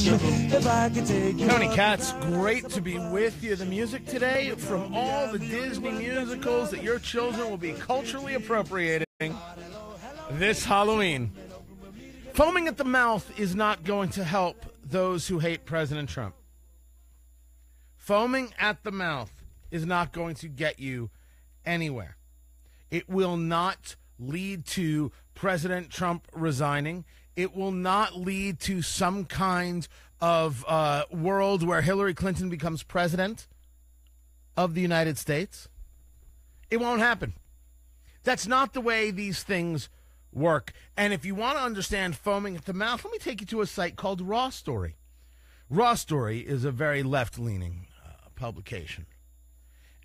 Tony KATZ, great to be with you. The music today from all the Disney musicals that your children will be culturally appropriating this Halloween. Foaming at the mouth is not going to help those who hate President Trump. Foaming at the mouth is not going to get you anywhere. It will not lead to President Trump resigning. It will not lead to some kind of world where Hillary Clinton becomes president of the United States. It won't happen. That's not the way these things work. And if you want to understand foaming at the mouth, let me take you to a site called Raw Story. Raw Story is a very left-leaning publication.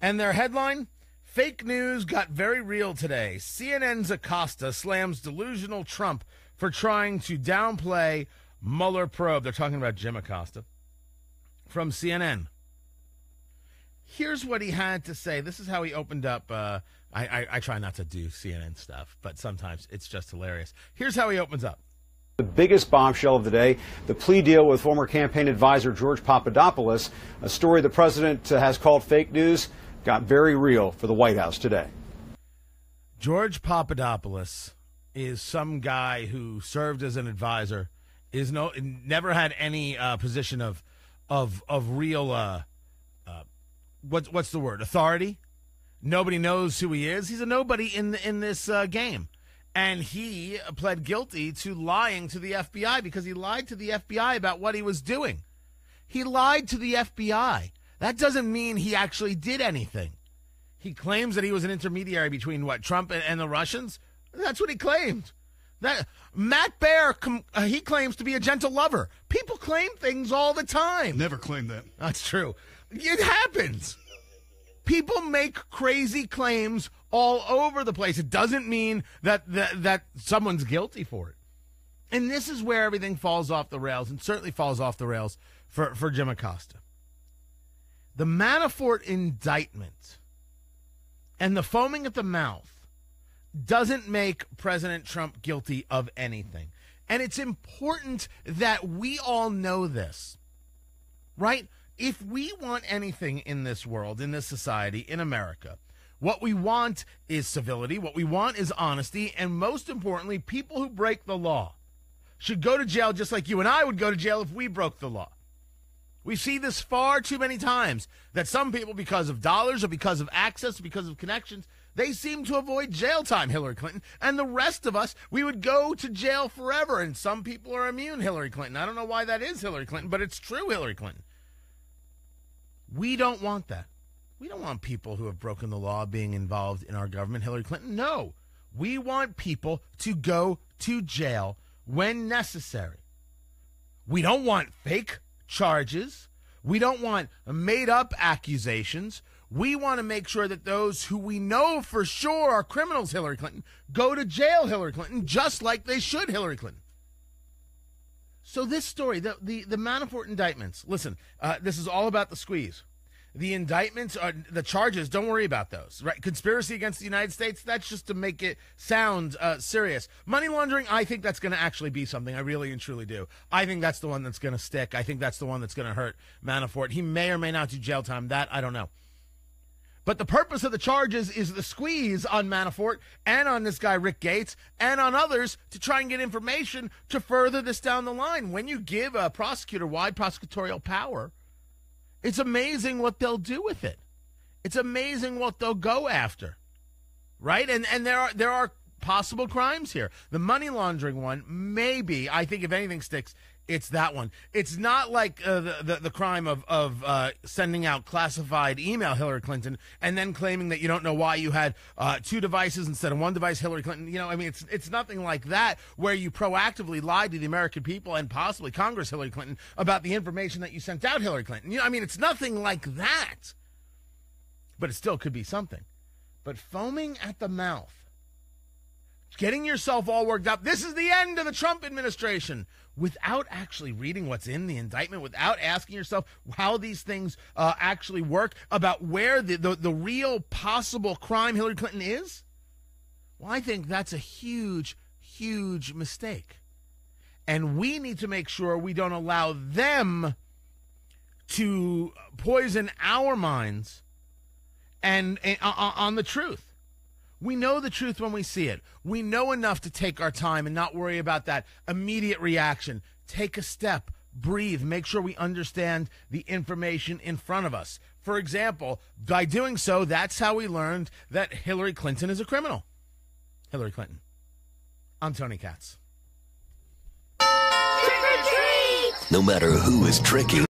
And their headline, fake news got very real today. CNN's Acosta slams delusional Trump for trying to downplay Mueller probe. They're talking about Jim Acosta from CNN. Here's what he had to say. This is how he opened up. I try not to do CNN stuff, but sometimes it's just hilarious. Here's how he opens up. The biggest bombshell of the day, the plea deal with former campaign advisor George Papadopoulos, a story the president has called fake news, got very real for the White House today. George Papadopoulos is some guy who served as an advisor, never had any position of real what's the word, authority. Nobody knows who he is. He's a nobody in this game. And he pled guilty to lying to the FBI because he lied to the FBI about what he was doing. He lied to the FBI. That doesn't mean he actually did anything. He claims that he was an intermediary between Trump and the Russians. That's what he claimed. That Matt Baer, he claims to be a gentle lover. People claim things all the time. Never claimed that. That's true. It happens. People make crazy claims all over the place. It doesn't mean that someone's guilty for it. And this is where everything falls off the rails, and certainly falls off the rails for Jim Acosta. The Manafort indictment and the foaming at the mouth doesn't make President Trump guilty of anything. And it's important that we all know this, right? If we want anything in this world, in this society, in America, what we want is civility, what we want is honesty, and most importantly, people who break the law should go to jail just like you and I would go to jail if we broke the law. We see this far too many times, that some people, because of dollars or because of access, because of connections, they seem to avoid jail time, Hillary Clinton, and the rest of us, we would go to jail forever, and some people are immune, Hillary Clinton. I don't know why that is, Hillary Clinton, but it's true, Hillary Clinton. We don't want that. We don't want people who have broken the law being involved in our government, Hillary Clinton. No, we want people to go to jail when necessary. We don't want fake charges. We don't want made-up accusations. We want to make sure that those who we know for sure are criminals, Hillary Clinton, go to jail, Hillary Clinton, just like they should, Hillary Clinton. So this story, the Manafort indictments, listen, this is all about the squeeze. The indictments, the charges, don't worry about those, right? Conspiracy against the United States, that's just to make it sound serious. Money laundering, I think that's going to actually be something. I really and truly do. I think that's the one that's going to stick. I think that's the one that's going to hurt Manafort. He may or may not do jail time. That, I don't know. But the purpose of the charges is the squeeze on Manafort and on this guy, Rick Gates, and on others to try and get information to further this down the line. When you give a prosecutor wide prosecutorial power, it's amazing what they'll do with it. It's amazing what they'll go after, right? And there are possible crimes here. The money laundering one, maybe, I think if anything sticks, it's that one. It's not like the crime of sending out classified email, Hillary Clinton, and then claiming that you don't know why you had two devices instead of one device, Hillary Clinton. You know, I mean, it's nothing like that where you proactively lied to the American people and possibly Congress, Hillary Clinton, about the information that you sent out, Hillary Clinton. You know, I mean, it's nothing like that. But it still could be something. But foaming at the mouth, getting yourself all worked up, this is the end of the Trump administration, without actually reading what's in the indictment, without asking yourself how these things actually work, about where the real possible crime Hillary Clinton is, well, I think that's a huge, huge mistake. And we need to make sure we don't allow them to poison our minds and on the truth. We know the truth when we see it. We know enough to take our time and not worry about that immediate reaction. Take a step, breathe, make sure we understand the information in front of us. For example, by doing so, that's how we learned that Hillary Clinton is a criminal. Hillary Clinton. I'm Tony KATZ. No matter who is tricking.